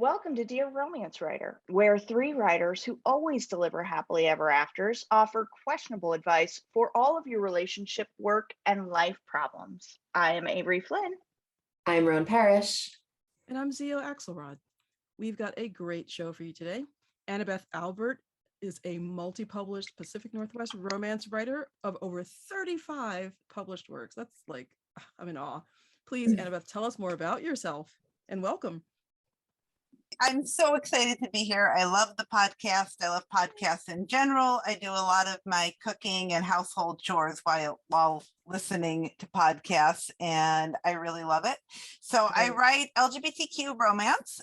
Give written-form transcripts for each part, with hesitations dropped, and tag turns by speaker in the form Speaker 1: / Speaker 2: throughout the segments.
Speaker 1: Welcome to Dear Romance Writer, where three writers who always deliver happily ever afters offer questionable advice for all of your relationship, work, and life problems. I am Avery Flynn.
Speaker 2: I'm Roan Parrish.
Speaker 3: And I'm Zio Axelrod. We've got a great show for you today. Annabeth Albert is a multi-published Pacific Northwest romance writer of over 35 published works. That's like, I'm in awe. Please, Annabeth, tell us more about yourself and welcome.
Speaker 4: I'm so excited to be here. I love the podcast. I love podcasts in general. I do a lot of my cooking and household chores while listening to podcasts, and I really love it. So I write LGBTQ romance,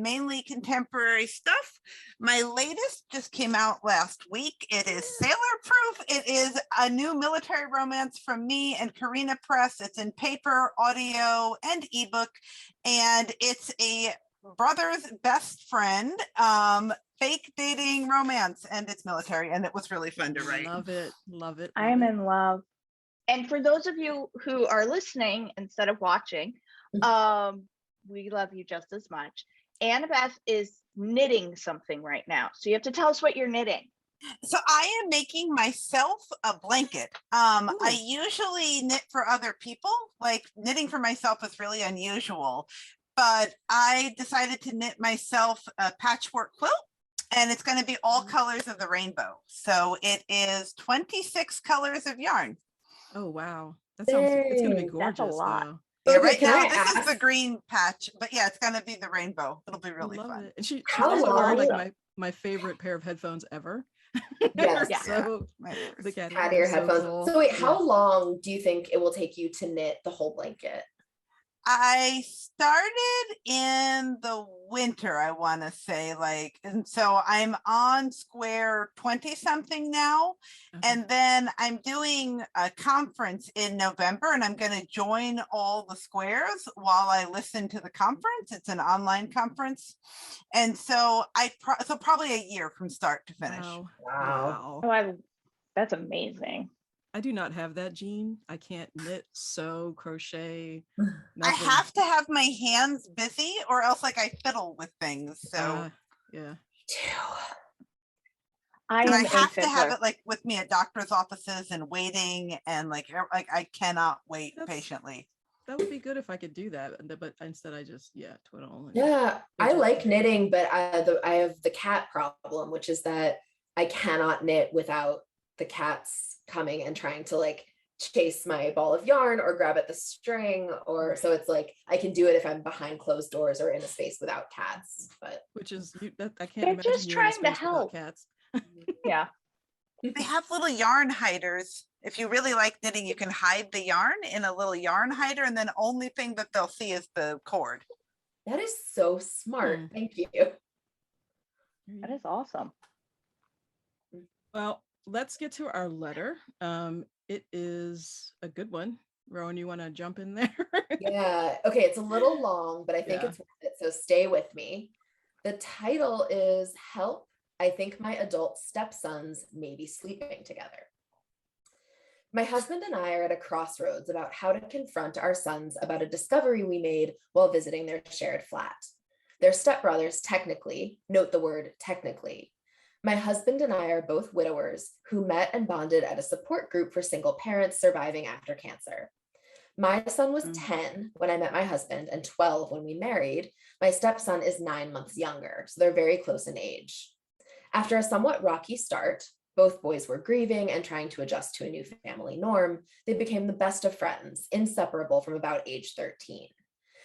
Speaker 4: mainly contemporary stuff. My latest just came out last week. It is Sailor Proof. It is a new military romance from me and Karina Press. It's in paper, audio, and ebook, and it's a brother's best friend fake dating romance, and it's military, and it was really fun to write.
Speaker 3: Love it.
Speaker 1: I am in love. And for those of you who are listening instead of watching, we love you just as much. Annabeth is knitting something right now, so you have to tell us what you're knitting.
Speaker 4: So I am making myself a blanket. I usually knit for other people. Like, knitting for myself is really unusual, but I decided to knit myself a patchwork quilt, and it's going to be all colors of the rainbow. So it is 26 colors of yarn.
Speaker 3: Oh, wow. That sounds, it's going to be gorgeous.
Speaker 1: That's a lot.
Speaker 3: Though.
Speaker 4: Yeah,
Speaker 2: Okay,
Speaker 4: right
Speaker 2: can
Speaker 4: now
Speaker 2: I
Speaker 4: this
Speaker 2: ask-
Speaker 4: is the green patch, but yeah, it's going to be the rainbow. It'll be really
Speaker 3: I love
Speaker 4: fun.
Speaker 3: it. And she's
Speaker 2: How
Speaker 3: also wearing
Speaker 2: long-
Speaker 3: like my favorite pair of headphones ever.
Speaker 2: Yes.
Speaker 1: Yeah.
Speaker 3: So
Speaker 4: My ears.
Speaker 3: the cat
Speaker 2: Cat ear
Speaker 3: so
Speaker 2: headphones.
Speaker 3: cool.
Speaker 2: So wait,
Speaker 3: Yeah.
Speaker 2: how long do you think it will take you to knit the whole blanket?
Speaker 4: I started in the winter, I want to say, and so I'm on square 20 something now.
Speaker 3: Okay.
Speaker 4: And then I'm doing a conference in November, and I'm going to join all the squares while I listen to the conference. It's an online conference. And so so probably a year from start to finish.
Speaker 2: Wow.
Speaker 1: Oh, that's amazing.
Speaker 3: I do not have that gene. I can't knit, sew, crochet.
Speaker 4: I
Speaker 3: Nothing.
Speaker 4: have to have my hands busy, or else I fiddle with things. So
Speaker 3: Yeah.
Speaker 1: I
Speaker 4: and
Speaker 1: am
Speaker 4: I have
Speaker 1: a
Speaker 4: to have
Speaker 1: fiddler.
Speaker 4: it with me at doctor's offices and waiting, and I cannot wait
Speaker 3: That's-
Speaker 4: patiently.
Speaker 3: That would be good if I could do that, but instead I just twiddle. And
Speaker 2: Yeah, I
Speaker 3: fidget.
Speaker 2: like knitting, but I have the cat problem, which is that I cannot knit without the cats coming and trying to like chase my ball of yarn or grab at the string, or so it's like I can do it if I'm behind closed doors or in a space without cats, but
Speaker 3: Which is I can't
Speaker 1: They're
Speaker 3: imagine
Speaker 1: just
Speaker 3: you in a
Speaker 1: trying to
Speaker 3: space without
Speaker 1: help.
Speaker 3: cats.
Speaker 1: Yeah.
Speaker 4: They have little yarn hiders. If you really like knitting, you can hide the yarn in a little yarn hider, and then only thing that they'll see is the cord.
Speaker 2: that is so smart.
Speaker 3: Hmm.
Speaker 2: Thank you.
Speaker 1: That is awesome.
Speaker 3: Well, let's get to our letter. It is a good one. Rowan, you want to jump in there?
Speaker 2: Yeah, okay, it's a little long, but I think
Speaker 3: Yeah.
Speaker 2: it's worth it, so stay with me. The title is Help, I think my adult stepsons may be sleeping together. My husband and I are at a crossroads about how to confront our sons about a discovery we made while visiting their shared flat. They're stepbrothers technically, note the word technically. My husband and I are both widowers who met and bonded at a support group for single parents surviving after cancer. My son was 10 when I met my husband and 12 when we married. My stepson is 9 months younger, so they're very close in age. After a somewhat rocky start, both boys were grieving and trying to adjust to a new family norm. They became the best of friends, inseparable from about age 13.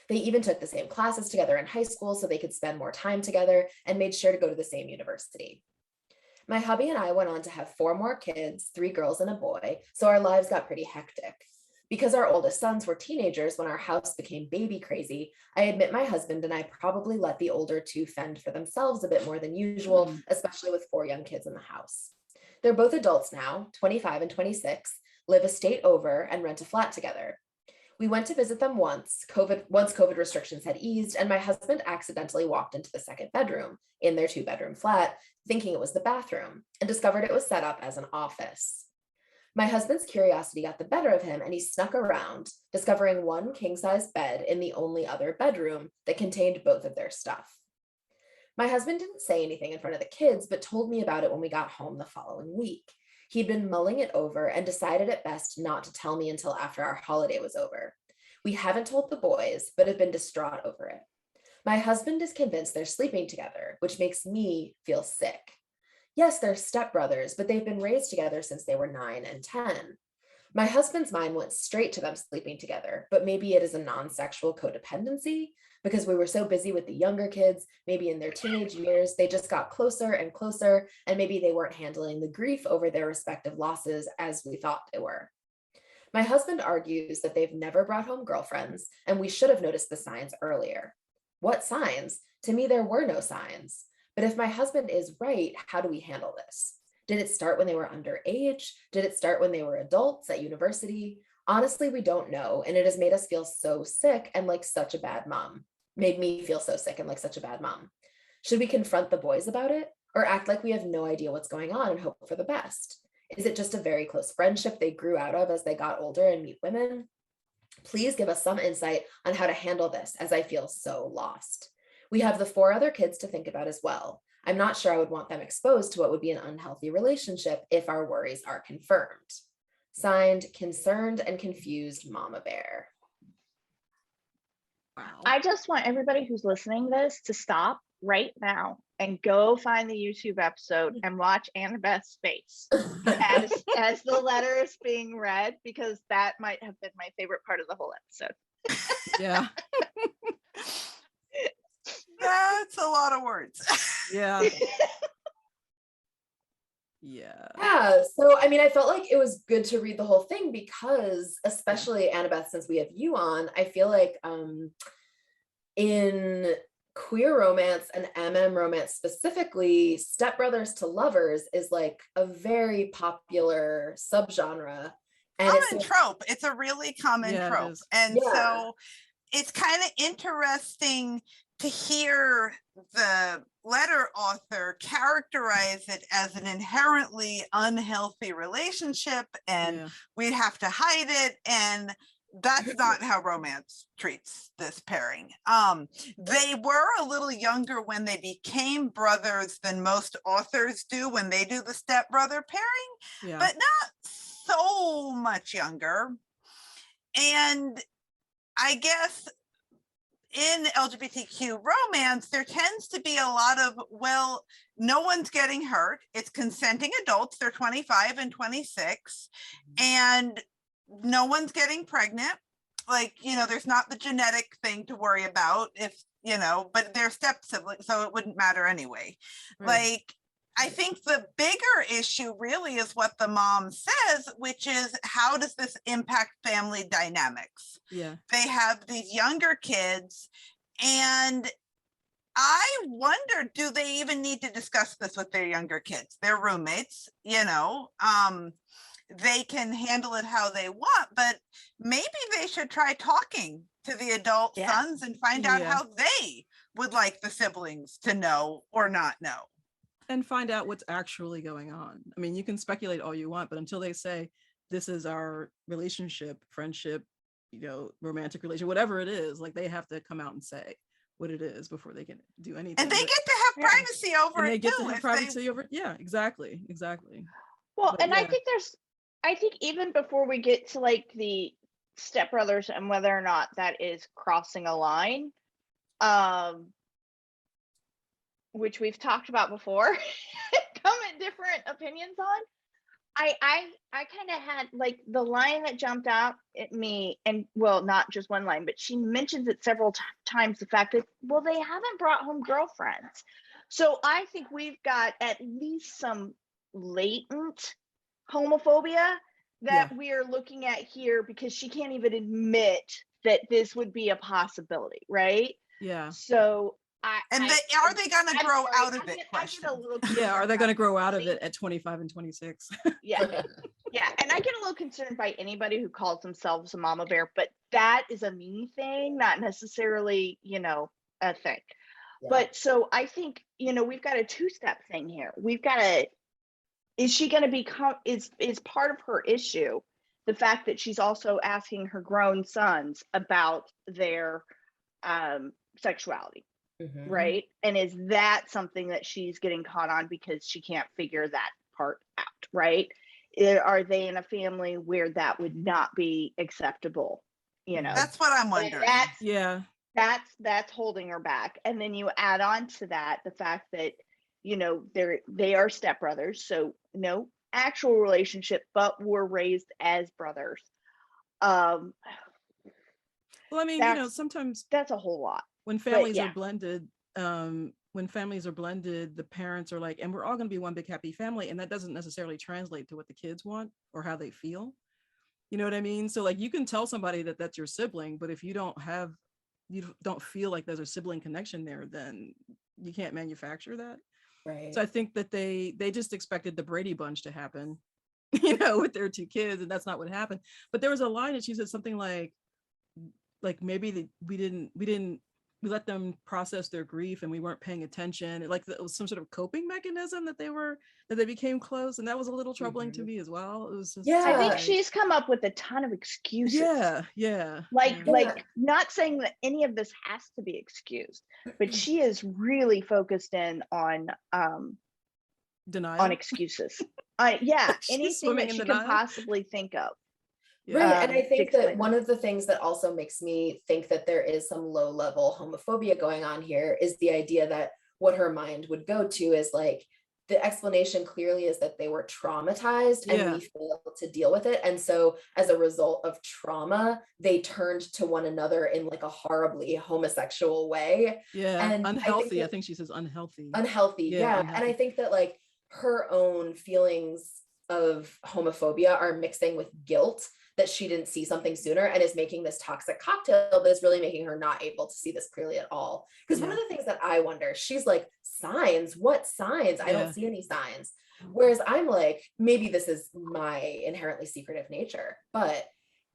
Speaker 2: They even took the same classes together in high school so they could spend more time together and made sure to go to the same university. My hubby and I went on to have 4 more kids, 3 girls and a boy, so our lives got pretty hectic. Because our oldest sons were teenagers when our house became baby crazy, I admit my husband and I probably let the older 2 fend for themselves a bit more than usual, especially with 4 young kids in the house. They're both adults now, 25 and 26, live a state over and rent a flat together. We went to visit them once COVID restrictions had eased, and my husband accidentally walked into the second bedroom in their 2-bedroom flat, thinking it was the bathroom, and discovered it was set up as an office. My husband's curiosity got the better of him, and he snuck around, discovering one king-size bed in the only other bedroom that contained both of their stuff. My husband didn't say anything in front of the kids, but told me about it when we got home the following week. He'd been mulling it over and decided it best not to tell me until after our holiday was over. We haven't told the boys, but have been distraught over it. My husband is convinced they're sleeping together, which makes me feel sick. Yes, they're stepbrothers, but they've been raised together since they were 9 and 10. My husband's mind went straight to them sleeping together, but maybe it is a non-sexual codependency because we were so busy with the younger kids, maybe in their teenage years, they just got closer and closer, and maybe they weren't handling the grief over their respective losses as we thought they were. My husband argues that they've never brought home girlfriends, and we should have noticed the signs earlier. What signs? To me, there were no signs. But if my husband is right, how do we handle this? Did it start when they were underage? Did it start when they were adults at university? Honestly, we don't know, and it has made us feel so sick and like such a bad mom. Made me feel so sick and like such a bad mom. Should we confront the boys about it or act like we have no idea what's going on and hope for the best? Is it just a very close friendship they grew out of as they got older and meet women? Please give us some insight on how to handle this, as I feel so lost. We have the 4 other kids to think about as well. I'm not sure I would want them exposed to what would be an unhealthy relationship if our worries are confirmed. Signed, Concerned and Confused Mama Bear.
Speaker 3: Wow.
Speaker 1: I just want everybody who's listening to this to stop right now and go find the YouTube episode and watch Annabeth's face as the letter is being read, because that might have been my favorite part of the whole episode.
Speaker 3: Yeah.
Speaker 4: That's a lot of words.
Speaker 3: Yeah. Yeah.
Speaker 2: Yeah, so I mean, I felt like it was good to read the whole thing because, especially Annabeth, since we have you on, I feel like in queer romance and romance specifically, stepbrothers to lovers is like a very popular subgenre. And
Speaker 4: Common trope. It's a really common
Speaker 3: Yeah, it
Speaker 4: trope.
Speaker 3: is.
Speaker 4: And
Speaker 2: Yeah.
Speaker 4: so it's kind of interesting to hear the letter author characterize it as an inherently unhealthy relationship and
Speaker 3: Yeah.
Speaker 4: we'd have to hide it. And that's not how romance treats this pairing. They were a little younger when they became brothers than most authors do when they do the stepbrother pairing,
Speaker 3: Yeah.
Speaker 4: but not so much younger. And I guess in LGBTQ romance, there tends to be a lot of, well, no one's getting hurt. It's consenting adults. They're 25 and 26, and no one's getting pregnant. Like, you know, there's not the genetic thing to worry about if, you know, but they're step siblings, so it wouldn't matter anyway.
Speaker 3: Right.
Speaker 4: Like, I think the bigger issue really is what the mom says, which is how does this impact family dynamics?
Speaker 3: Yeah.
Speaker 4: They have these younger kids, and I wonder, do they even need to discuss this with their younger kids? They're roommates, you know, they can handle it how they want, but maybe they should try talking to the adult sons and find out how they would like the siblings to know or not know.
Speaker 3: And find out what's actually going on. I mean, you can speculate all you want, but until they say, this is our relationship, friendship, you know, romantic relation, whatever it is, like they have to come out and say what it is before they can do anything.
Speaker 4: And they get to have privacy over it too.
Speaker 3: They get to have privacy over it. Yeah, exactly.
Speaker 1: Well,
Speaker 3: But
Speaker 1: and I think even before we get to like the stepbrothers and whether or not that is crossing a line, which we've talked about before, come at different opinions on. I kind of had like the line that jumped out at me, and well, not just one line, but she mentions it several times, the fact that, well, they haven't brought home girlfriends. So I think we've got at least some latent homophobia that we are looking at here, because she can't even admit that this would be a possibility, right?
Speaker 3: Yeah.
Speaker 1: So
Speaker 4: are they going to grow out of it?
Speaker 3: Are they going to grow out of it at 25 and 26?
Speaker 1: Yeah. And I get a little concerned by anybody who calls themselves a mama bear, but that is a me thing, not necessarily, you know, a thing. Yeah. But so I think, you know, we've got a 2-step thing here. We've got is she going to become, is part of her issue the fact that she's also asking her grown sons about their sexuality?
Speaker 2: Mhm.
Speaker 1: right? And is that something that she's getting caught on because she can't figure that part out, right? Are they in a family where that would not be acceptable? You know,
Speaker 4: That's what I'm
Speaker 1: and
Speaker 4: wondering.
Speaker 3: Yeah.
Speaker 1: that's holding her back. And then you add on to that the fact that, you know, they are stepbrothers, so no actual relationship, but were raised as brothers. Um,
Speaker 3: Well, I mean, you know,
Speaker 1: that's
Speaker 3: sometimes
Speaker 1: that's a whole lot.
Speaker 3: when
Speaker 1: But
Speaker 3: families are
Speaker 1: yeah,
Speaker 3: blended, the parents are like, and we're all going to be one big happy family, and that doesn't necessarily translate to what the kids want or how they feel. You know what I mean? So like, you can tell somebody that that's your sibling, but if you don't feel like there's a sibling connection there, then you can't manufacture that.
Speaker 2: Right.
Speaker 3: So I think that they just expected the Brady Bunch to happen, you know, with their two kids, and that's not what happened. But there was a line that she said something like maybe we let them process their grief and we weren't paying attention. Like it was some sort of coping mechanism that they became close, and that was a little troubling to
Speaker 2: Mhm.
Speaker 3: me as well. It was just
Speaker 1: I think
Speaker 2: Yeah.
Speaker 1: she's come up with a ton of excuses.
Speaker 3: yeah.
Speaker 1: Like not saying that any of this has to be excused, but she is really focused in on
Speaker 3: Denial.
Speaker 1: excuses. Yeah,
Speaker 3: She's
Speaker 1: anything
Speaker 3: swimming
Speaker 1: that
Speaker 3: in
Speaker 1: she can
Speaker 3: denial.
Speaker 1: possibly think of.
Speaker 2: Right. And I
Speaker 1: To
Speaker 2: think that
Speaker 1: explain
Speaker 2: one
Speaker 1: it.
Speaker 2: of the things that also makes me think that there is some low level homophobia going on here is the idea that what her mind would go to is like, the explanation clearly is that they were traumatized and
Speaker 3: Yeah.
Speaker 2: we failed to deal with it. And so as a result of trauma, they turned to one another in like a horribly homosexual way.
Speaker 3: Yeah.
Speaker 2: And
Speaker 3: Unhealthy. I think she says unhealthy.
Speaker 2: unhealthy. Yeah.
Speaker 3: Unhealthy.
Speaker 2: And I think that like her own feelings of homophobia are mixing with guilt that she didn't see something sooner and is making this toxic cocktail that is really making her not able to see this clearly at all. Because one of the things that I wonder, she's like, signs? What signs? I don't see any signs. Whereas I'm like, maybe this is my inherently secretive nature, but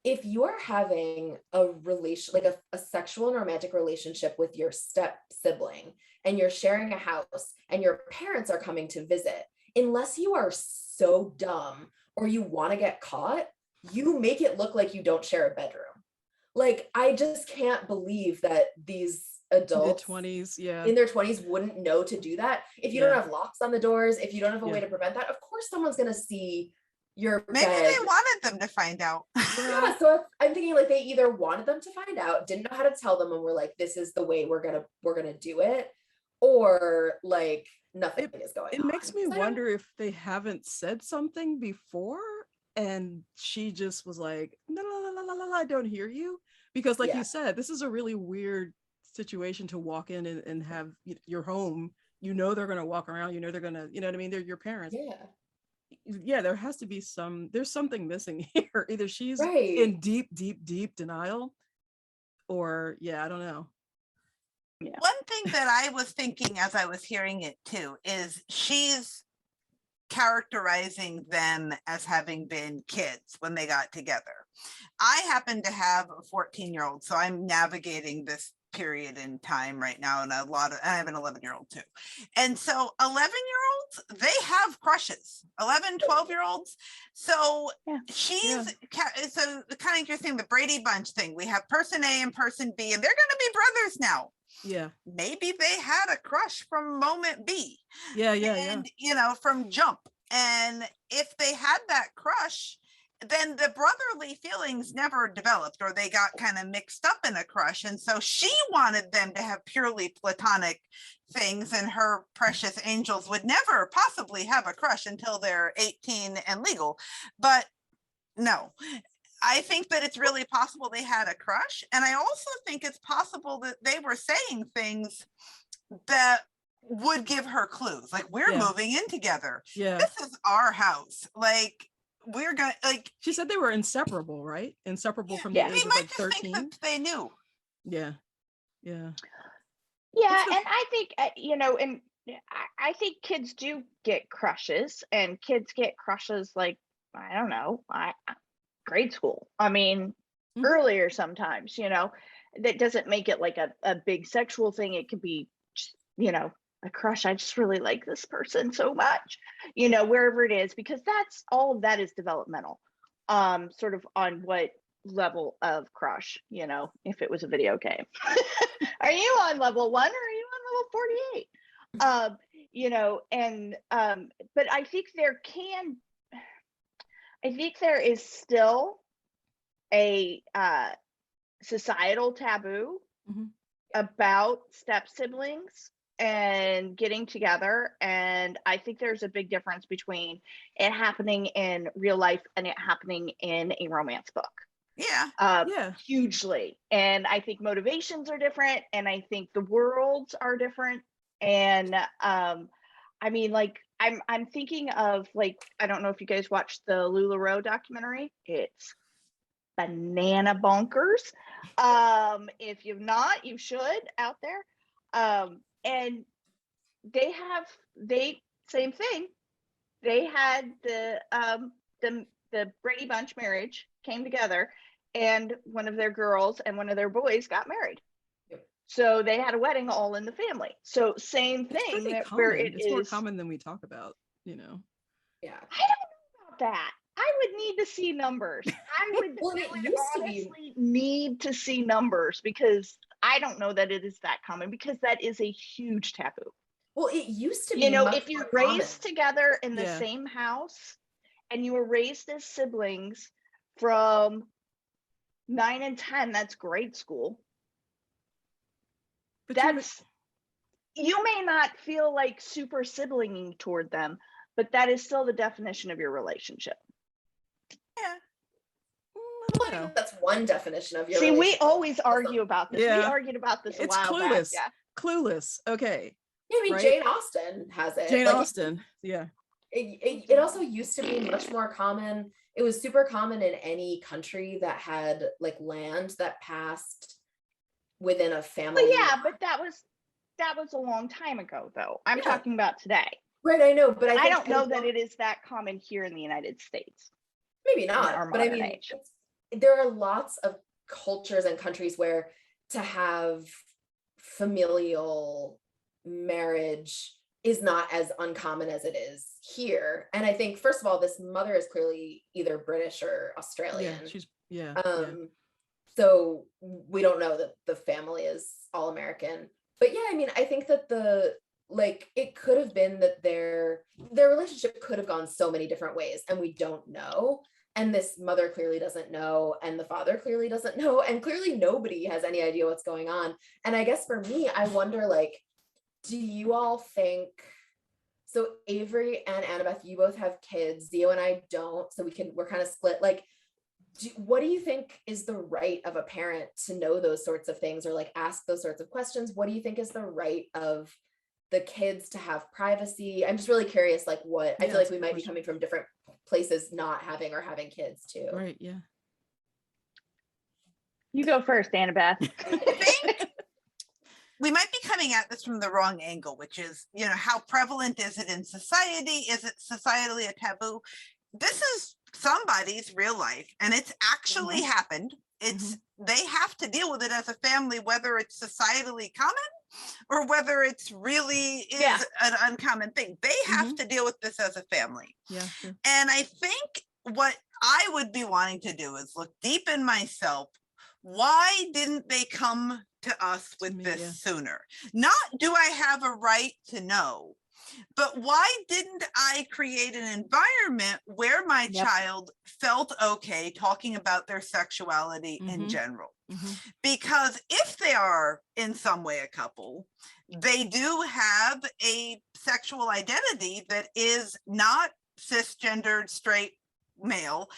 Speaker 2: if you're having a relation, like a sexual and romantic relationship with your step sibling, and you're sharing a house and your parents are coming to visit, unless you are so dumb or you want to get caught, you make it look like you don't share a bedroom. Like, I just can't believe that these adults
Speaker 3: Mid-20s,
Speaker 2: in their 20s wouldn't know to do that. If you don't have locks on the doors, if you don't have a way to prevent that, of course someone's going to see your
Speaker 4: Maybe
Speaker 2: bed.
Speaker 4: they wanted them to find out.
Speaker 2: Yeah, so I'm thinking like they either wanted them to find out, didn't know how to tell them, and were like, this is the way we're gonna do it, or like nothing is going on.
Speaker 3: It makes me wonder if they haven't said something before and she just was like, no, I don't hear you. Because like you said, this is a really weird situation to walk in and have your home. You know they're gonna walk around, you know they're gonna, you know what I mean? They're your parents. Yeah, there has to be there's something missing here. Either she's in deep denial, or I don't know.
Speaker 4: One thing that I was thinking as I was hearing it too is she's characterizing them as having been kids when they got together. I happen to have a 14-year-old, so I'm navigating this period in time right now, and I have an 11-year-old too. And so 11-year-olds, they have crushes, 11, 12-year-olds. So she's so kind of you're saying the Brady Bunch thing. We have person A and person B, and they're going to be brothers now.
Speaker 3: Yeah.
Speaker 4: Maybe they had a crush from moment B.
Speaker 3: Yeah.
Speaker 4: You know, from jump. And if they had that crush, then the brotherly feelings never developed, or they got kind of mixed up in a crush. And so she wanted them to have purely platonic things, and her precious angels would never possibly have a crush until they're 18 and legal. But no, I think that it's really possible they had a crush. And I also think it's possible that they were saying things that would give her clues. Like, we're moving in together.
Speaker 3: Yeah.
Speaker 4: This is our house. Like, we're gonna, like,
Speaker 3: she said they were inseparable, right? Inseparable from the age of like 13.
Speaker 4: Think that they knew.
Speaker 3: Yeah.
Speaker 1: And I think and I think kids do get crushes, and kids get crushes like, I don't know, grade school. I mean, earlier sometimes, that doesn't make it like a big sexual thing. It could be just, a crush. I just really like this person so much, wherever it is, because that's all of that is developmental. Sort of on what level of crush, if it was a video game. Are you on level 1 or are you on level 48. And but I think there is still a societal taboo about step siblings and getting together. And I think there's a big difference between it happening in real life and it happening in a romance book.
Speaker 4: Yeah.
Speaker 1: Hugely. And I think motivations are different, and I think the worlds are different. And I mean, like, I'm thinking of, like, I don't know if you guys watched the LuLaRoe documentary. It's banana bonkers. If you've not, you should, out there. And they same thing. They had the Brady Bunch marriage came together, and one of their girls and one of their boys got married.
Speaker 2: Yep.
Speaker 1: So they had a wedding all in the family. So same
Speaker 3: It's
Speaker 1: thing
Speaker 3: pretty
Speaker 1: where
Speaker 3: common. It's more
Speaker 1: is
Speaker 3: common than we talk about, you know.
Speaker 2: Yeah.
Speaker 1: I don't know about that. I would need to see numbers.
Speaker 2: Well, it used to be.
Speaker 1: honestly need to see numbers, because I don't know that it is that common, because that is a huge taboo.
Speaker 2: Well, it used to be.
Speaker 1: You know,
Speaker 2: much
Speaker 1: if you're
Speaker 2: more common.
Speaker 1: raised together in the
Speaker 3: Yeah.
Speaker 1: same house and you were raised as siblings from 9 and 10, that's grade school.
Speaker 3: But
Speaker 1: You may not feel like super siblinging toward them, but that is still the definition of your relationship.
Speaker 3: I don't know.
Speaker 2: That's one definition of your.
Speaker 1: See, we
Speaker 2: relationship.
Speaker 1: always argue about this. We
Speaker 3: Yeah.
Speaker 1: argued about this a
Speaker 3: It's
Speaker 1: while
Speaker 3: clueless.
Speaker 1: back.
Speaker 3: Clueless. Okay.
Speaker 2: Yeah, I mean,
Speaker 3: right?
Speaker 2: Jane Austen has it.
Speaker 3: Jane
Speaker 2: Like,
Speaker 3: Austen. Yeah.
Speaker 2: It also used to be much more common. It was super common in any country that had like land that passed within a family.
Speaker 1: Well, yeah, but that was a long time ago, though. I'm talking about today.
Speaker 2: Right, I know, but
Speaker 1: I don't know that it is that common here in the United States.
Speaker 2: Maybe
Speaker 1: in our
Speaker 2: not, but I
Speaker 1: modern
Speaker 2: mean,
Speaker 1: age.
Speaker 2: there are lots of cultures and countries where to have familial marriage is not as uncommon as it is here. And I think, first of all, this mother is clearly either British or Australian.
Speaker 3: Yeah. She's yeah.
Speaker 2: So we don't know that the family is all American. But yeah, I mean, I think that it could have been that their relationship could have gone so many different ways, and we don't know. And this mother clearly doesn't know, and the father clearly doesn't know, and clearly nobody has any idea what's going on. And I guess for me, I wonder, like, do you all think, so Avery and Annabeth, you both have kids, Zio and I don't, so we're kind of split. Like, what do you think is the right of a parent to know those sorts of things, or like ask those sorts of questions? What do you think is the right of the kids to have privacy? I'm just really curious, like I feel like we might be coming from different places, not having or having kids too.
Speaker 3: Right, yeah.
Speaker 1: You go first, Annabeth.
Speaker 4: I think we might be coming at this from the wrong angle, which is, how prevalent is it in society? Is it societally a taboo? This is somebody's real life, and it's actually happened. They have to deal with it as a family, whether it's societally common or whether it's really is an uncommon thing. They have to deal with this as a family.
Speaker 3: Yeah. Sure.
Speaker 4: And I think what I would be wanting to do is look deep in myself. Why didn't they come to us with this sooner? Not do I have a right to know, but why didn't I create an environment where my child felt okay talking about their sexuality in general? Because if they are in some way a couple, they do have a sexual identity that is not cisgendered straight male.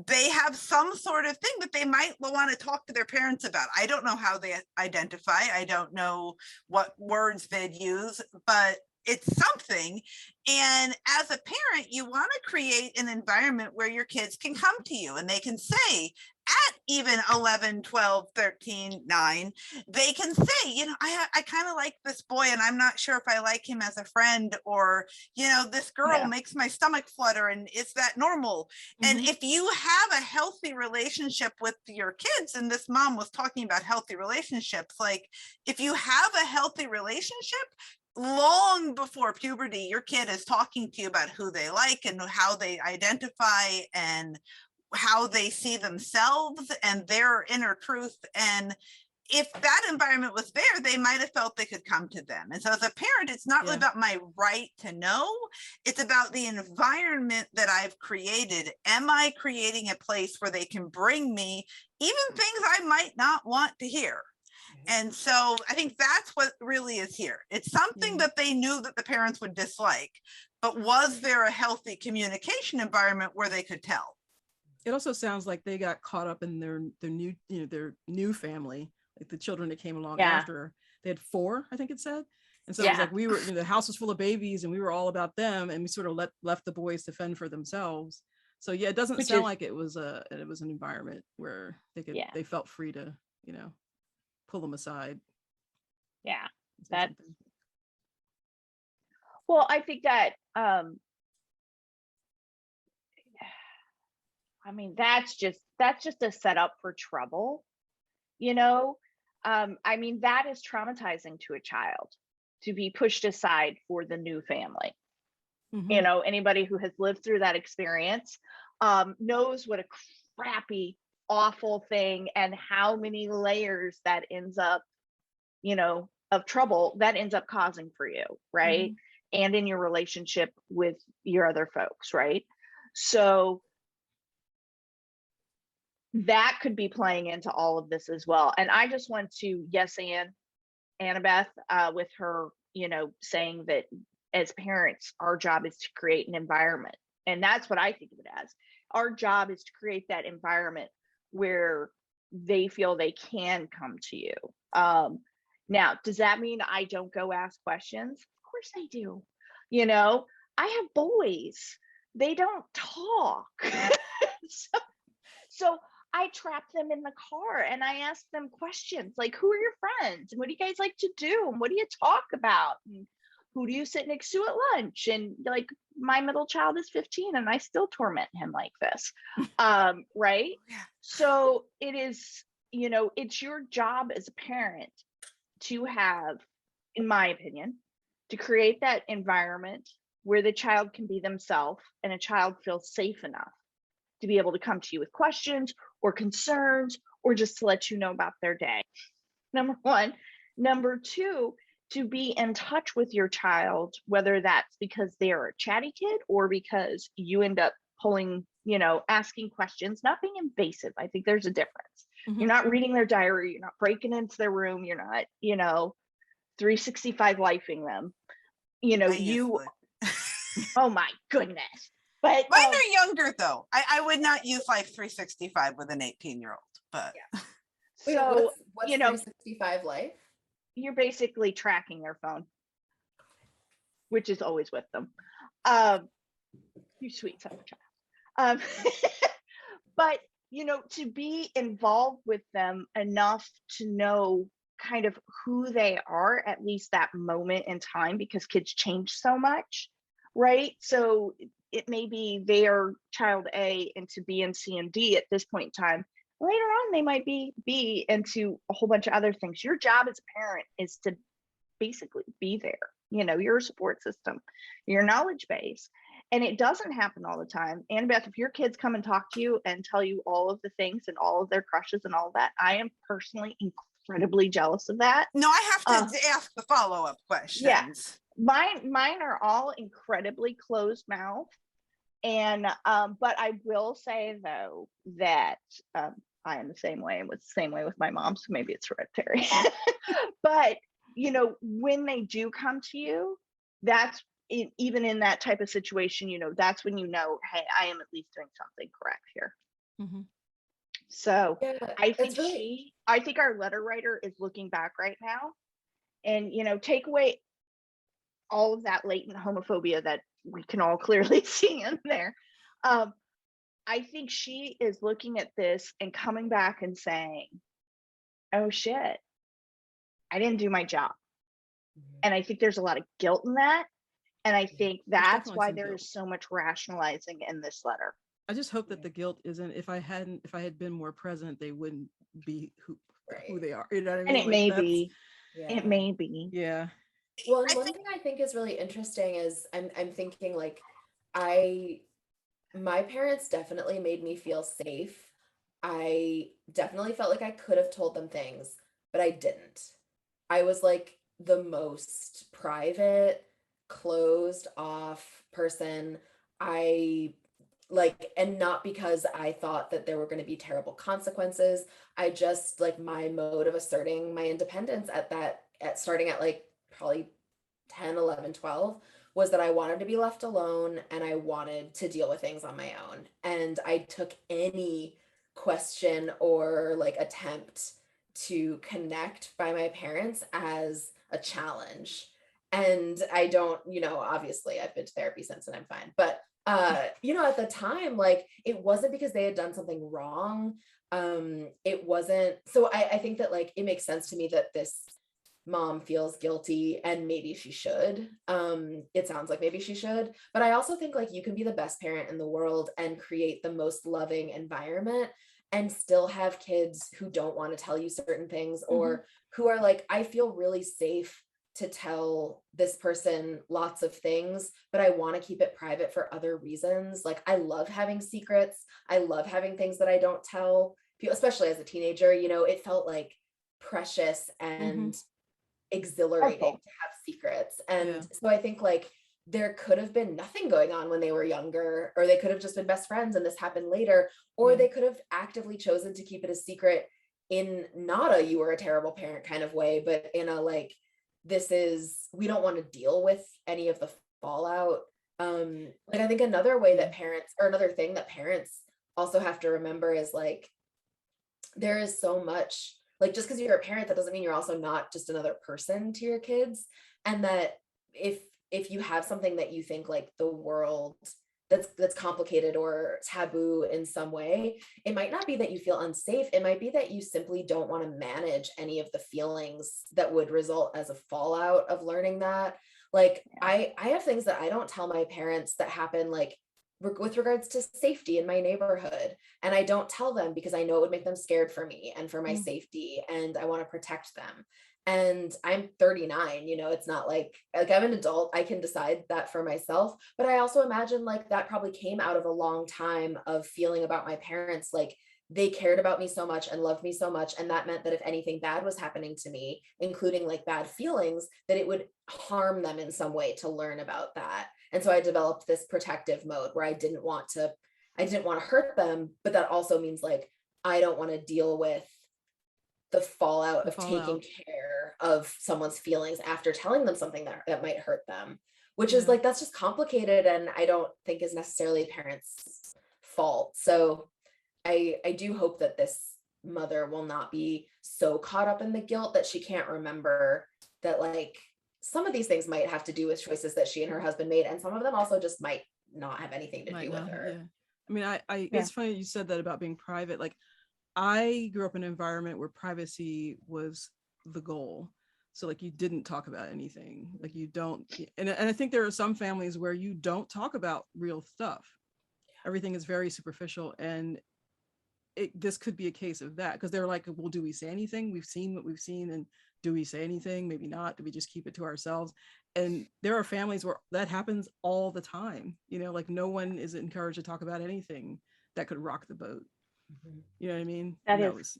Speaker 4: They have some sort of thing that they might want to talk to their parents about. I don't know how they identify. I don't know what words they'd use, but it's something. And as a parent, you want to create an environment where your kids can come to you and they can say, at even 11, 12, 13, 9, they can say, I kind of like this boy and I'm not sure if I like him as a friend, or, this girl makes my stomach flutter, and is that normal? And if you have a healthy relationship with your kids, and this mom was talking about healthy relationships, like if you have a healthy relationship, long before puberty, your kid is talking to you about who they like and how they identify and how they see themselves and their inner truth. And if that environment was there, they might have felt they could come to them. And so as a parent, it's not really about my right to know. It's about the environment that I've created. Am I creating a place where they can bring me even things I might not want to hear? And so I think that's what really is here. It's something that they knew that the parents would dislike, but was there a healthy communication environment where they could tell?
Speaker 3: It also sounds like they got caught up in their new, their new family, like the children that came along after. They had 4, I think it said. And so it was like we were, the house was full of babies and we were all about them, and we sort of left the boys to fend for themselves. So yeah, it doesn't sound like it was an environment where they felt free to, pull them aside.
Speaker 1: Yeah. Well, I think that I mean, that's just a setup for trouble, I mean, that is traumatizing to a child, to be pushed aside for the new family. Anybody who has lived through that experience knows what a crappy, awful thing, and how many layers that ends up, of trouble that ends up causing for you, right? And in your relationship with your other folks, right? So that could be playing into all of this as well. And I just want to Annabeth with her, saying that as parents, our job is to create an environment. And that's what I think of it as. Our job is to create that environment where they feel they can come to you. Now, does that mean I don't go ask questions? Of course I do. I have boys. They don't talk. So I trap them in the car and I ask them questions like, who are your friends? And what do you guys like to do? And what do you talk about? And who do you sit next to at lunch? And like, my middle child is 15 and I still torment him like this. Right? So it is, it's your job as a parent to have, in my opinion, to create that environment where the child can be themselves and a child feels safe enough to be able to come to you with questions or concerns, or just to let you know about their day. Number one. Number two, to be in touch with your child, whether that's because they're a chatty kid or because you end up pulling, asking questions, not being invasive. I think there's a difference. You're not reading their diary, you're not breaking into their room, you're not, 365 lifing them. Oh my goodness. But
Speaker 4: mine are younger though. I would not use Life 365 with an 18-year-old, but
Speaker 2: Wait,
Speaker 1: so
Speaker 2: what's 365 life?
Speaker 1: You're basically tracking their phone, which is always with them. You sweet son of a child. But to be involved with them enough to know kind of who they are, at least that moment in time, because kids change so much, right? So it may be their child A into B and C and D at this point in time. Later on, they might be into a whole bunch of other things. Your job as a parent is to basically be there. You're a support system, your knowledge base. And it doesn't happen all the time. Annabeth, if your kids come and talk to you and tell you all of the things and all of their crushes and all of that, I am personally incredibly jealous of that.
Speaker 4: No, I have to ask the follow-up questions.
Speaker 1: Yeah, mine are all incredibly closed mouth. And but I will say though that I am the same way, and was the same way with my mom, so maybe it's hereditary. But when they do come to you, that's even in that type of situation, that's when hey, I am at least doing something correct here. So I think our letter writer is looking back right now, and take away all of that latent homophobia that we can all clearly see in there. I think she is looking at this and coming back and saying, oh shit, I didn't do my job. And I think there's a lot of guilt in that. And I think that's why there is so much rationalizing in this letter.
Speaker 3: I just hope that the guilt isn't, if I had been more present, they wouldn't be who they are. You know what I mean?
Speaker 1: And it may be. It may be.
Speaker 3: Yeah.
Speaker 2: Well, and one thing I think is really interesting is I'm thinking like my parents definitely made me feel safe. I definitely felt like I could have told them things, but I didn't. I was like the most private, closed off person. I like, and not because I thought that there were going to be terrible consequences. I just like my mode of asserting my independence at starting at like probably 10, 11, 12 was that I wanted to be left alone and I wanted to deal with things on my own. And I took any question or like attempt to connect by my parents as a challenge. And I don't, obviously I've been to therapy since and I'm fine. But at the time, like it wasn't because they had done something wrong. It wasn't, so I think that like it makes sense to me that this mom feels guilty and maybe she should. It sounds like maybe she should, but I also think like you can be the best parent in the world and create the most loving environment and still have kids who don't want to tell you certain things or who are like, I feel really safe to tell this person lots of things, but I want to keep it private for other reasons. Like I love having secrets. I love having things that I don't tell people, especially as a teenager. It felt like precious and exhilarating to have secrets. And so I think like there could have been nothing going on when they were younger, or they could have just been best friends and this happened later, or they could have actively chosen to keep it a secret in not a you were a terrible parent kind of way, but in a like, we don't want to deal with any of the fallout. Like I think another way that parents, or another thing that parents also have to remember is like, there is so much, like just because you're a parent, that doesn't mean you're also not just another person to your kids. And that if you have something that you think like the world that's complicated or taboo in some way, it might not be that you feel unsafe. It might be that you simply don't want to manage any of the feelings that would result as a fallout of learning that. Like I have things that I don't tell my parents that happen like with regards to safety in my neighborhood. And I don't tell them because I know it would make them scared for me and for my safety, and I want to protect them. And I'm 39, it's not like I'm an adult, I can decide that for myself. But I also imagine like that probably came out of a long time of feeling about my parents, like they cared about me so much and loved me so much. And that meant that if anything bad was happening to me, including like bad feelings, that it would harm them in some way to learn about that. And so I developed this protective mode where I didn't want to hurt them, but that also means like, I don't want to deal with the fallout of taking care of someone's feelings after telling them something that might hurt them, which is like, that's just complicated. And I don't think is necessarily a parent's fault. So I do hope that this mother will not be so caught up in the guilt that she can't remember that like some of these things might have to do with choices that she and her husband made. And some of them also just might not have anything to do with her.
Speaker 3: Yeah. I mean, I it's funny you said that about being private. Like I grew up in an environment where privacy was the goal. So like you didn't talk about anything, like you don't, and I think there are some families where you don't talk about real stuff. Everything is very superficial, and this could be a case of that, because they're like, well, do we say anything? We've seen what we've seen, and do we say anything? Maybe not. Do we just keep it to ourselves? And there are families where that happens all the time. Like no one is encouraged to talk about anything that could rock the boat. You know what I mean?
Speaker 1: That
Speaker 3: was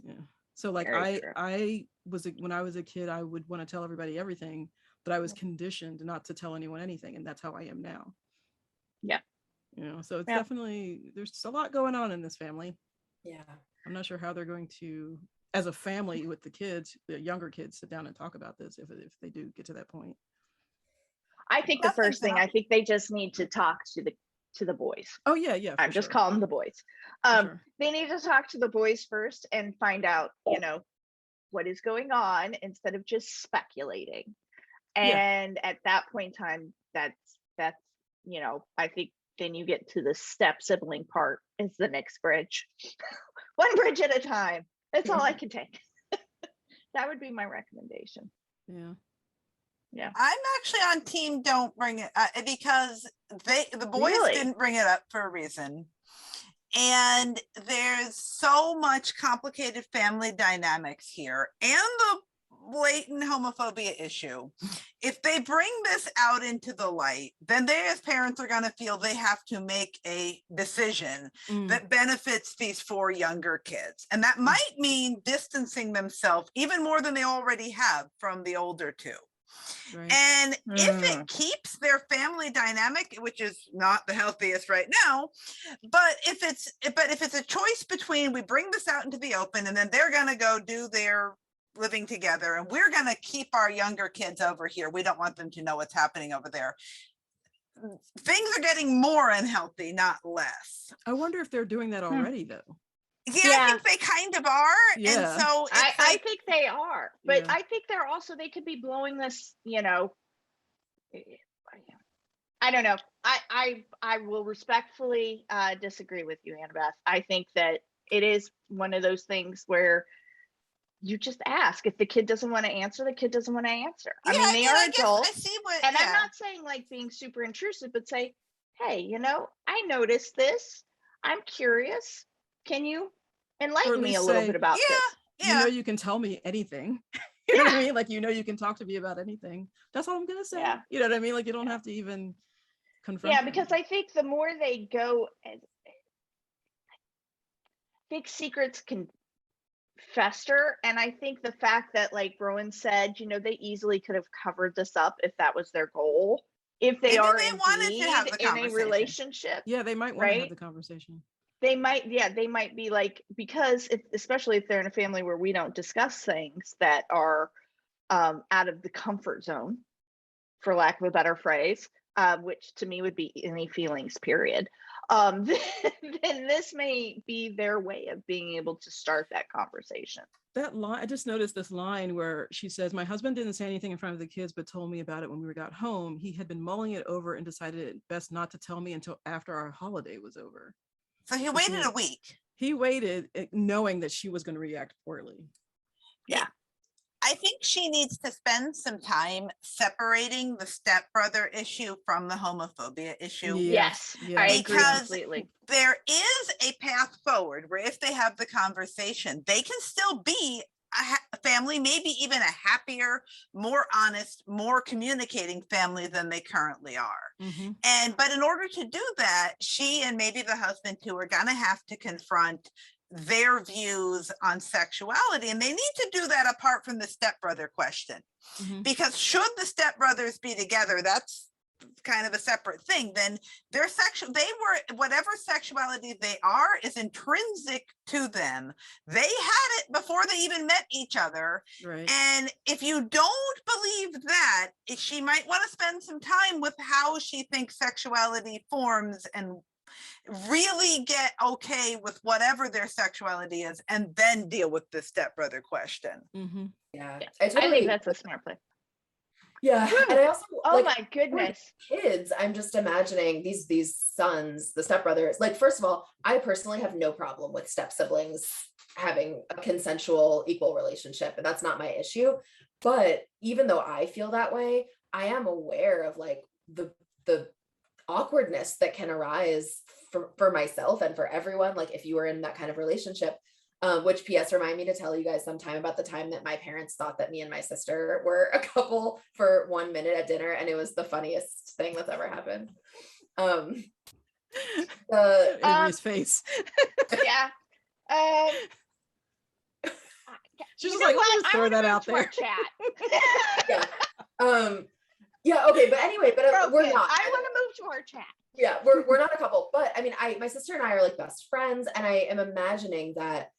Speaker 3: so like I was when I was a kid, I would want to tell everybody everything, but I was conditioned not to tell anyone anything, and that's how I am now. So it's definitely, there's a lot going on in this family. I'm not sure how they're going to, as a family with the kids, the younger kids, sit down and talk about this if they do get to that point.
Speaker 1: I think the first thing, I think they just need to talk to the boys.
Speaker 3: Oh yeah.
Speaker 1: I'm just calling them the boys. They need to talk to the boys first and find out, what is going on instead of just speculating. And at that point in time, that's I think then you get to the step sibling part is the next bridge. One bridge at a time. That's all I can take. That would be my recommendation.
Speaker 4: I'm actually on team don't bring it because the boys didn't bring it up for a reason. And there's so much complicated family dynamics here. And the blatant homophobia issue, if they bring this out into the light, then they as parents are going to feel they have to make a decision that benefits these 4 younger kids. And that might mean distancing themselves even more than they already have from the older 2. Right. And if it keeps their family dynamic, which is not the healthiest right now, but if it's a choice between we bring this out into the open and then they're going to go do their living together and we're going to keep our younger kids over here, we don't want them to know what's happening over there, things are getting more unhealthy, not less.
Speaker 3: I wonder if they're doing that already though.
Speaker 4: Yeah, I think they kind of are.
Speaker 3: Yeah.
Speaker 4: And so
Speaker 1: I think they are, but
Speaker 3: Yeah.
Speaker 1: I think they could be blowing this, I don't know. I will respectfully disagree with you, Annabeth. I think that it is one of those things where you just ask. If the kid doesn't want to answer, the kid doesn't want to answer. I mean, they are adults.
Speaker 4: I see what,
Speaker 1: and I'm not saying like being super intrusive, but say, hey, I noticed this. I'm curious. Can you enlighten me a little bit about this?
Speaker 3: You know, you can tell me anything. You know what I mean? Like, you can talk to me about anything. That's all I'm going to say.
Speaker 1: Yeah.
Speaker 3: You know what I mean? Like, you don't have to even confront them.
Speaker 1: Because I think the more they go, big secrets can fester. And I think the fact that, like Rowan said, they easily could have covered this up if that was their goal. If they wanted to have in a relationship.
Speaker 3: Yeah, they might want to have the conversation.
Speaker 1: They might be like, because especially if they're in a family where we don't discuss things that are out of the comfort zone, for lack of a better phrase, which to me would be any feelings, period. Then this may be their way of being able to start that conversation.
Speaker 3: That line, I just noticed this line where she says, my husband didn't say anything in front of the kids, but told me about it when we got home. He had been mulling it over and decided it best not to tell me until after our holiday was over.
Speaker 4: So he waited a week.
Speaker 3: He waited knowing that she was going to react poorly.
Speaker 1: Yeah.
Speaker 4: I think she needs to spend some time separating the stepbrother issue from the homophobia issue.
Speaker 1: Yes, I agree completely.
Speaker 4: There is a path forward where if they have the conversation, they can still be a family, maybe even a happier, more honest, more communicating family than they currently are.
Speaker 3: Mm-hmm.
Speaker 4: But in order to do that, she and maybe the husband too are going to have to confront their views on sexuality, and they need to do that apart from the stepbrother question.
Speaker 3: Mm-hmm.
Speaker 4: Because should the stepbrothers be together, that's kind of a separate thing. Then their whatever sexuality they are is intrinsic to them. They had it before they even met each other.
Speaker 3: Right.
Speaker 4: And if you don't believe that, she might want to spend some time with how she thinks sexuality forms and really get okay with whatever their sexuality is, and then deal with the stepbrother question.
Speaker 3: Mm-hmm.
Speaker 2: Yeah,
Speaker 1: I think that's a smart play.
Speaker 2: Yeah, and I also,
Speaker 1: my goodness,
Speaker 2: kids. I'm just imagining these sons, the stepbrothers. Like, first of all, I personally have no problem with step siblings having a consensual, equal relationship, and that's not my issue. But even though I feel that way, I am aware of like the awkwardness that can arise for myself and for everyone. Like if you were in that kind of relationship, which PS remind me to tell you guys sometime about the time that my parents thought that me and my sister were a couple for 1 minute at dinner. And it was the funniest thing that's ever happened.
Speaker 3: Avery's face.
Speaker 1: Yeah.
Speaker 3: She's just like, let's throw that out there.
Speaker 1: Chat.
Speaker 2: Yeah. Okay. But anyway, we're not.
Speaker 1: I want to move to our chat.
Speaker 2: Yeah, we're not a couple, but I mean, my sister and I are like best friends, and I am imagining that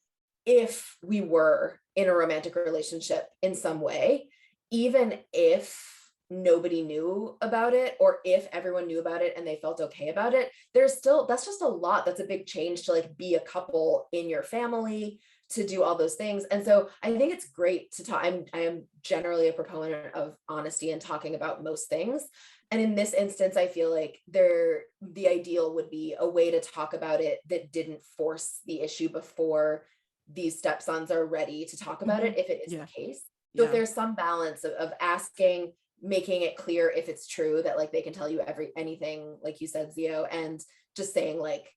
Speaker 2: if we were in a romantic relationship in some way, even if nobody knew about it, or if everyone knew about it and they felt okay about it, that's just a lot. That's a big change to like be a couple in your family, to do all those things. And so I think it's great to talk. I am generally a proponent of honesty and talking about most things. And in this instance, I feel like the ideal would be a way to talk about it that didn't force the issue before these stepsons are ready to talk about it, if it is the case. So if there's some balance of asking, making it clear if it's true that like they can tell you anything, like you said, Zio, and just saying like,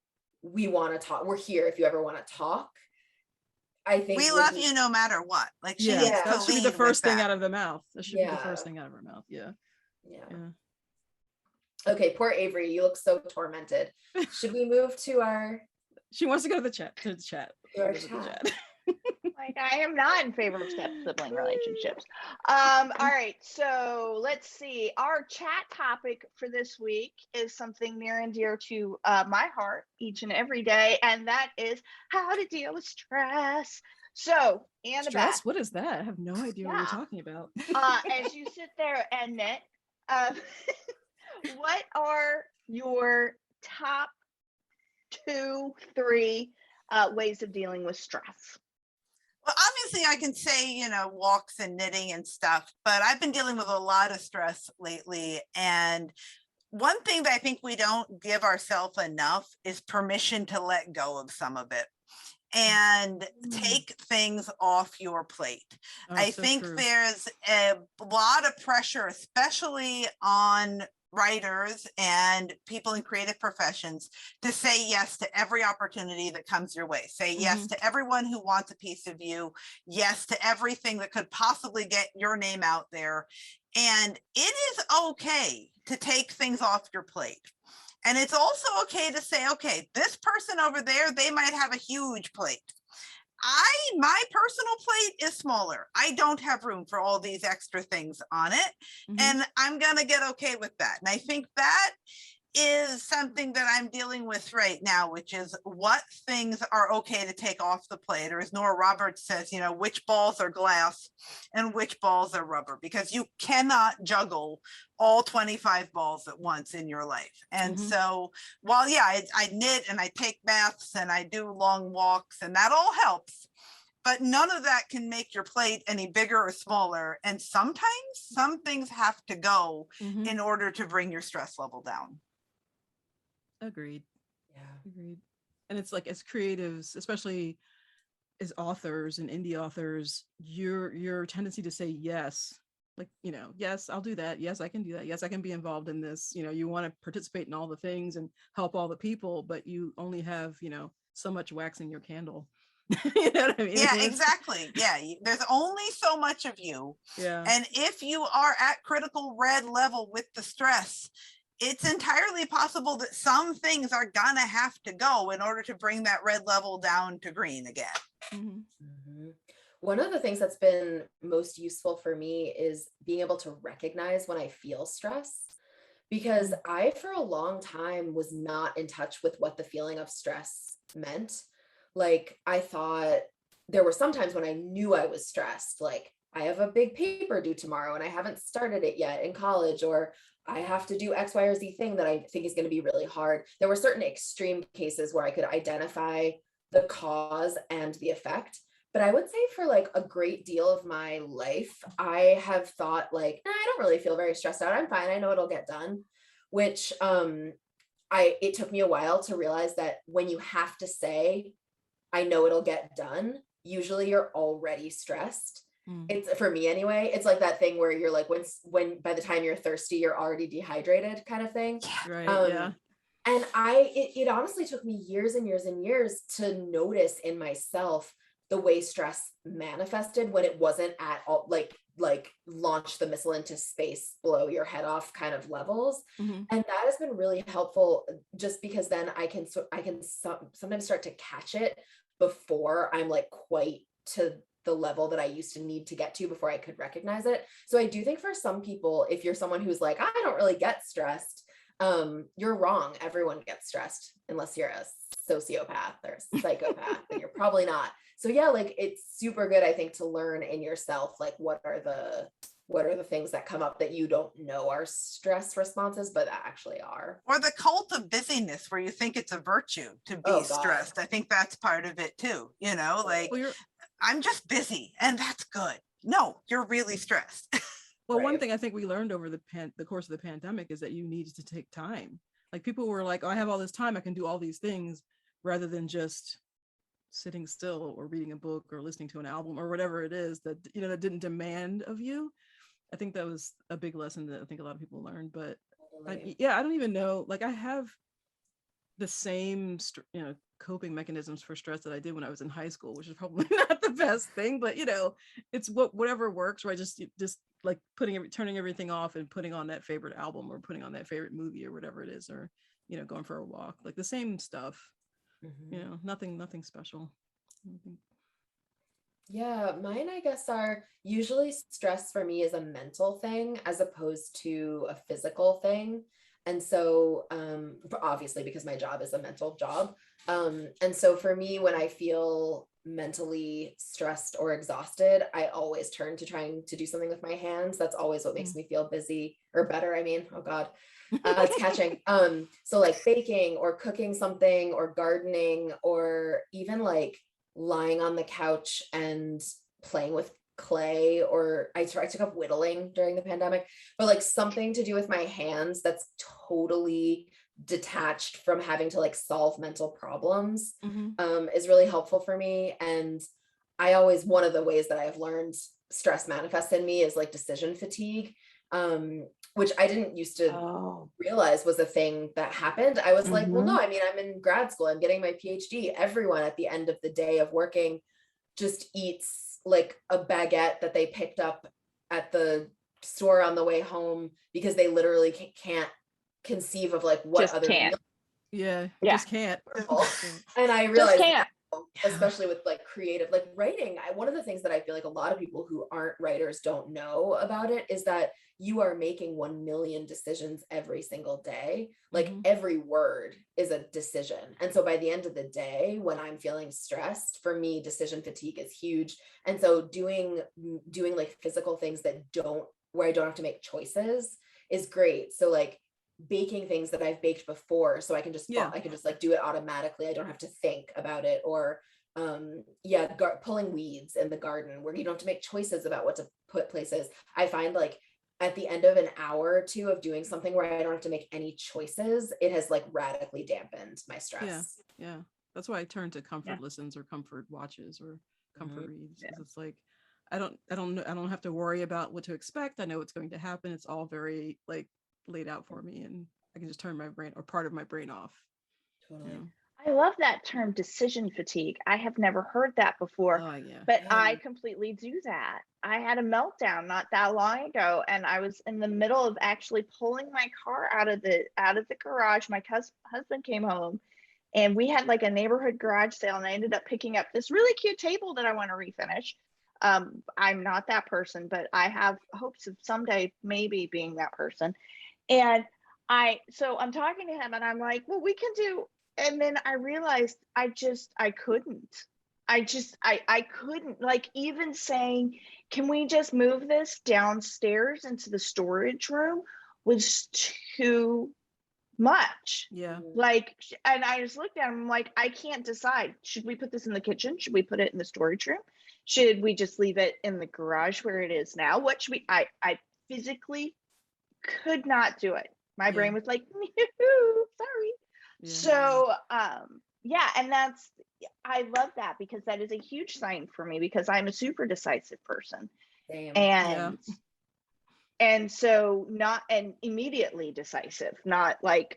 Speaker 2: we want to talk, we're here if you ever want to talk. I think
Speaker 4: We
Speaker 2: would
Speaker 4: love
Speaker 2: be-
Speaker 4: you no matter what. Like she
Speaker 3: Yeah,
Speaker 4: needs
Speaker 2: Yeah.
Speaker 4: to
Speaker 3: that should be
Speaker 4: lead
Speaker 3: the
Speaker 4: with
Speaker 3: first thing
Speaker 4: that.
Speaker 3: out of the mouth. That should be the
Speaker 2: Yeah.
Speaker 3: first thing out of her mouth. Yeah.
Speaker 2: Yeah.
Speaker 3: Yeah.
Speaker 2: Okay, poor Avery, you look so tormented. Should we move to our
Speaker 3: She wants to go to the chat. To the chat.
Speaker 2: Your
Speaker 3: Go to the
Speaker 2: chat.
Speaker 1: Like, I am not in favor of step sibling relationships. All right, so let's see. Our chat topic for this week is something near and dear to my heart each and every day, and that is how to deal with stress. So, Annabeth,
Speaker 3: Stress? What is that? I have no idea what
Speaker 1: Yeah.
Speaker 3: you're talking about.
Speaker 1: as you sit there and knit, what are your top 2, 3 ways of dealing with stress?
Speaker 4: Well, obviously I can say, you know, walks and knitting and stuff, but I've been dealing with a lot of stress lately. And one thing that I think we don't give ourselves enough is permission to let go of some of it and take things off your plate.
Speaker 3: Oh,
Speaker 4: I
Speaker 3: so
Speaker 4: think
Speaker 3: true.
Speaker 4: there's a lot of pressure, especially on writers and people in creative professions, to say yes to every opportunity that comes your way. Say yes to everyone who wants a piece of you. Yes to everything that could possibly get your name out there. And it is okay to take things off your plate. And it's also okay to say, okay, this person over there, they might have a huge plate. My personal plate is smaller. I don't have room for all these extra things on it. And I'm going to get okay with that. And I think that is something that I'm dealing with right now, which is what things are okay to take off the plate, or as Nora Roberts says, you know, which balls are glass and which balls are rubber, because you cannot juggle all 25 balls at once in your life. And so while, yeah, I knit and I take baths and I do long walks and that all helps, but none of that can make your plate any bigger or smaller. And sometimes some things have to go in order to bring your stress level down.
Speaker 3: Agreed.
Speaker 2: Yeah.
Speaker 3: Agreed. And it's like, as creatives, especially as authors and indie authors, your tendency to say yes, like, you know, yes, I'll do that. Yes, I can do that. Yes, I can be involved in this. You know, you want to participate in all the things and help all the people, but you only have, you know, so much wax in your candle. You know what I mean?
Speaker 4: Yeah, exactly. Yeah, there's only so much of you.
Speaker 3: Yeah.
Speaker 4: And if you are at critical red level with the stress, it's entirely possible that some things are gonna have to go in order to bring that red level down to green again.
Speaker 2: One of the things that's been most useful for me is being able to recognize when I feel stress, because I, for a long time, was not in touch with what the feeling of stress meant. Like, I thought there were some times when I knew I was stressed, like I have a big paper due tomorrow and I haven't started it yet in college, or I have to do X, Y, or Z thing that I think is going to be really hard. There were certain extreme cases where I could identify the cause and the effect. But I would say for like a great deal of my life, I have thought like, I don't really feel very stressed out. I'm fine. I know it'll get done, which it took me a while to realize that when you have to say, I know it'll get done, usually you're already stressed. It's, for me anyway, it's like that thing where you're like, when by the time you're thirsty, you're already dehydrated kind of thing.
Speaker 3: Right. Yeah.
Speaker 2: And it honestly took me years and years and years to notice in myself the way stress manifested when it wasn't at all like launch the missile into space, blow your head off kind of levels. And that has been really helpful, just because then I can sometimes start to catch it before I'm like quite to the level that I used to need to get to before I could recognize it. So I do think for some people, if you're someone who's like, I don't really get stressed, you're wrong. Everyone gets stressed unless you're a sociopath or a psychopath, and you're probably not. So yeah, like it's super good, I think, to learn in yourself, like what are the things that come up that you don't know are stress responses, but actually are.
Speaker 4: Or the cult of busyness, where you think it's a virtue to be stressed. I think that's part of it too. You know, like, well, I'm just busy and that's good. No, you're really stressed.
Speaker 3: Well, one thing I think we learned over the course of the pandemic is that you needed to take time. Like, people were like, oh, I have all this time, I can do all these things, rather than just sitting still or reading a book or listening to an album or whatever it is that, you know, that didn't demand of you. I think that was a big lesson that I think a lot of people learned. But I don't even know, like, I have the same, you know, coping mechanisms for stress that I did when I was in high school, which is probably not the best thing, but it's whatever works, where I just like turning everything off and putting on that favorite album or putting on that favorite movie or whatever it is, or going for a walk, like the same stuff. Nothing special.
Speaker 2: Yeah, mine, I guess, are usually stress for me is a mental thing as opposed to a physical thing. And so, obviously, because my job is a mental job. And so for me, when I feel mentally stressed or exhausted, I always turn to trying to do something with my hands. That's always what makes me feel busy or better. I mean, oh God, it's catching. So like baking or cooking something or gardening, or even like lying on the couch and playing with clay, or I took up whittling during the pandemic, but like something to do with my hands that's totally detached from having to like solve mental problems is really helpful for me. And one of the ways that I've learned stress manifests in me is like decision fatigue, which I didn't used to realize was a thing that happened. I was like, well, no, I mean, I'm in grad school, I'm getting my PhD. Everyone at the end of the day of working just eats like a baguette that they picked up at the store on the way home because they literally can't conceive of like what
Speaker 1: just
Speaker 2: other
Speaker 1: can't.
Speaker 2: meal.
Speaker 3: Yeah, just can't.
Speaker 2: And I realized,
Speaker 1: can't.
Speaker 2: especially with like creative, like writing, one of the things that I feel like a lot of people who aren't writers don't know about it is that you are making 1 million decisions every single day. Like every word is a decision. And so by the end of the day, when I'm feeling stressed, for me, decision fatigue is huge. And so doing like physical things where I don't have to make choices is great. So like baking things that I've baked before, so I can just like do it automatically. I don't have to think about it. Or pulling weeds in the garden where you don't have to make choices about what to put places. I find like at the end of an hour or two of doing something where I don't have to make any choices, it has like radically dampened my stress.
Speaker 3: Yeah. That's why I turn to comfort listens or comfort watches or comfort reads. It's like I don't have to worry about what to expect. I know what's going to happen. It's all very like laid out for me, and I can just turn my brain or part of my brain off.
Speaker 2: Totally.
Speaker 1: I love that term, decision fatigue. I have never heard that before, but I completely do that. I had a meltdown not that long ago, and I was in the middle of actually pulling my car out of the garage. My husband came home, and we had like a neighborhood garage sale, and I ended up picking up this really cute table that I want to refinish. I'm not that person, but I have hopes of someday maybe being that person. And so I'm talking to him, and I'm like, well, we can do. And then I realized I couldn't. I couldn't, like, even saying, can we just move this downstairs into the storage room was too much.
Speaker 3: Yeah.
Speaker 1: Like, and I just looked at him, I'm like, I can't decide. Should we put this in the kitchen? Should we put it in the storage room? Should we just leave it in the garage where it is now? What should we, I physically could not do it. My brain was like, no, sorry. So, and I love that, because that is a huge sign for me, because I'm a super decisive person.
Speaker 2: Same.
Speaker 1: And so immediately decisive, not like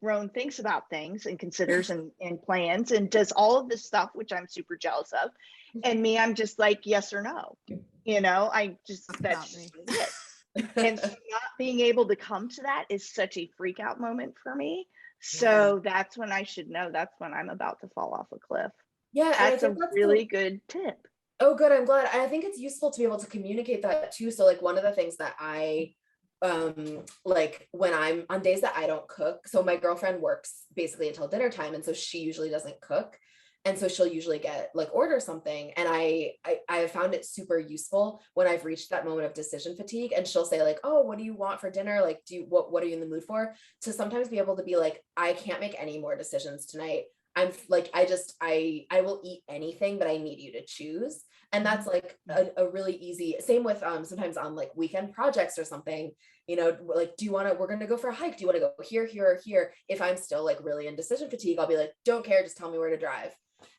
Speaker 1: Roan thinks about things and considers and plans and does all of this stuff, which I'm super jealous of. And me, I'm just like, yes or no, that's just it. And so not being able to come to that is such a freak out moment for me. So that's when I should know that's when I'm about to fall off a cliff.
Speaker 2: Yeah.
Speaker 1: That's a really good tip.
Speaker 2: Oh, good. I'm glad. I think it's useful to be able to communicate that too. So like one of the things that I like when I'm on days that I don't cook, so my girlfriend works basically until dinner time, and so she usually doesn't cook. And so she'll usually order something. And I have found it super useful when I've reached that moment of decision fatigue, and she'll say like, oh, what do you want for dinner? Like, what are you in the mood for? To sometimes be able to be like, I can't make any more decisions tonight. I'm like, I will eat anything, but I need you to choose. And that's like a really easy, same with sometimes on like weekend projects or something, like, we're going to go for a hike. Do you want to go here, here, or here? If I'm still like really in decision fatigue, I'll be like, don't care. Just tell me where to drive.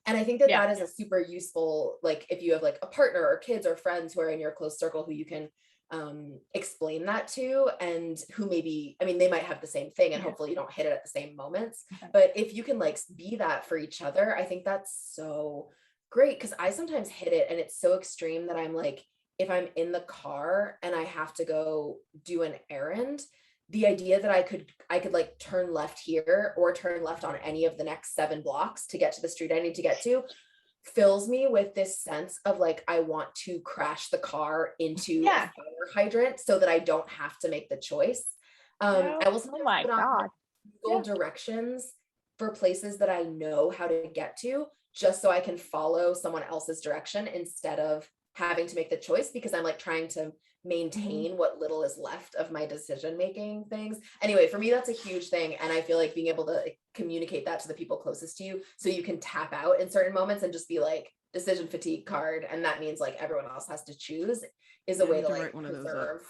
Speaker 2: And I think that is a super useful, like if you have like a partner or kids or friends who are in your close circle who you can explain that to, and who maybe, I mean, they might have the same thing, and
Speaker 1: Yeah.
Speaker 2: hopefully you don't hit it at the same moments.
Speaker 1: Okay.
Speaker 2: But if you can like be that for each other, I think that's so great, because I sometimes hit it and it's so extreme that I'm like, if I'm in the car and I have to go do an errand, the idea that I could like turn left here or turn left on any of the next 7 blocks to get to the street I need to get to fills me with this sense of like, I want to crash the car into a fire hydrant so that I don't have to make the choice. I will
Speaker 1: Oh my
Speaker 2: put on
Speaker 1: God.
Speaker 2: Google directions for places that I know how to get to, just so I can follow someone else's direction instead of having to make the choice, because I'm like trying to maintain what little is left of my decision making things. Anyway, for me, that's a huge thing. And I feel like being able to communicate that to the people closest to you, so you can tap out in certain moments and just be like, decision fatigue card. And that means like everyone else has to choose, is a way to like preserve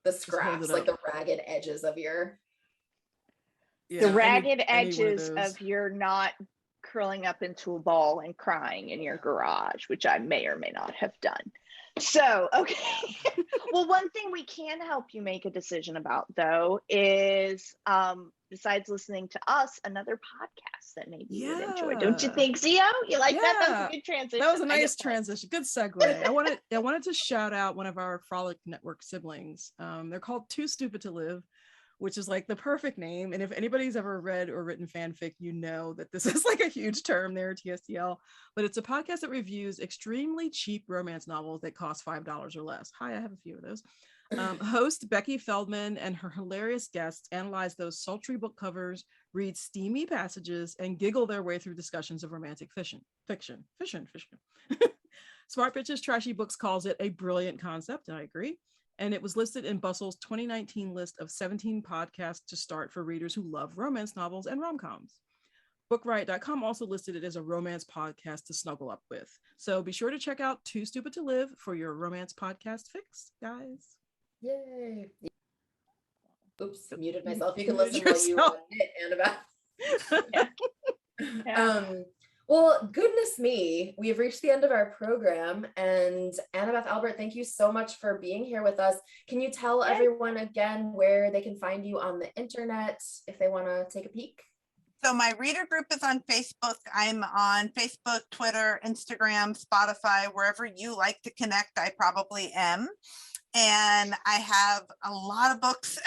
Speaker 2: the scraps, like the ragged edges of your.
Speaker 1: The ragged edges of your not curling up into a ball and crying in your garage, which I may or may not have done. So, okay. Well, one thing we can help you make a decision about, though, is besides listening to us, another podcast that maybe you would enjoy. Don't you think, Zio? You like that? That was a good transition.
Speaker 3: That was a nice transition. Good segue. I wanted to shout out one of our Frolic Network siblings. They're called Too Stupid to Live, which is like the perfect name. And if anybody's ever read or written fanfic, you know that this is like a huge term there, TSTL. But it's a podcast that reviews extremely cheap romance novels that cost $5 or less. Hi, I have a few of those. Host Becky Feldman and her hilarious guests analyze those sultry book covers, read steamy passages, and giggle their way through discussions of romantic fiction. Smart Bitches Trashy Books calls it a brilliant concept, and I agree. And it was listed in Bustle's 2019 list of 17 podcasts to start for readers who love romance novels and rom-coms. Bookriot.com also listed it as a romance podcast to snuggle up with. So be sure to check out Too Stupid to Live for your romance podcast fix, guys.
Speaker 2: Yay. Oops, muted myself. You can listen while you hit, Annabeth. Well, goodness me, we have reached the end of our program, and Annabeth Albert, thank you so much for being here with us. Can you tell everyone again where they can find you on the internet if they want to take a peek?
Speaker 4: So my reader group is on Facebook. I'm on Facebook, Twitter, Instagram, Spotify, wherever you like to connect, I probably am. And I have a lot of books.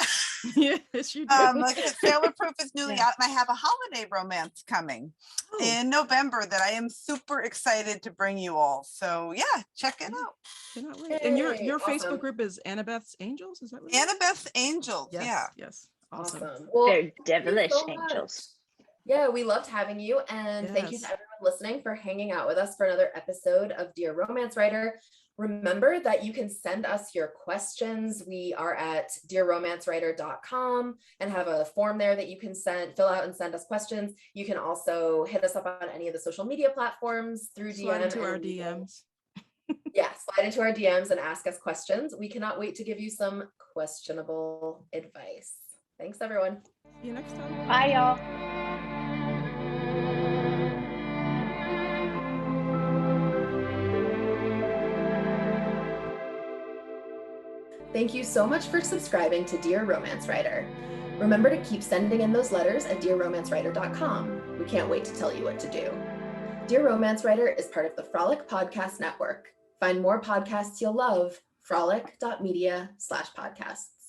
Speaker 3: Yes, you do.
Speaker 4: Like Sailor Proof is newly out, and I have a holiday romance coming in November that I am super excited to bring you all. So yeah, check it out.
Speaker 3: Cannot wait. And your Facebook group is Annabeth's Angels, is that right?
Speaker 4: Annabeth's Angels.
Speaker 3: Yes, yes. Awesome.
Speaker 2: Well,
Speaker 1: they're devilish angels.
Speaker 2: Yeah, we loved having you, and thank you to everyone listening for hanging out with us for another episode of Dear Romance Writer. Remember that you can send us your questions. We are at dearromancewriter.com and have a form there that you can fill out and send us questions. You can also hit us up on any of the social media platforms through
Speaker 3: slide into our DMs.
Speaker 2: Yeah, slide into our DMs and ask us questions. We cannot wait to give you some questionable advice. Thanks, everyone.
Speaker 3: See you next time.
Speaker 1: Bye, y'all.
Speaker 2: Thank you so much for subscribing to Dear Romance Writer. Remember to keep sending in those letters at dearromancewriter.com. We can't wait to tell you what to do. Dear Romance Writer is part of the Frolic Podcast Network. Find more podcasts you'll love, frolic.media/podcasts.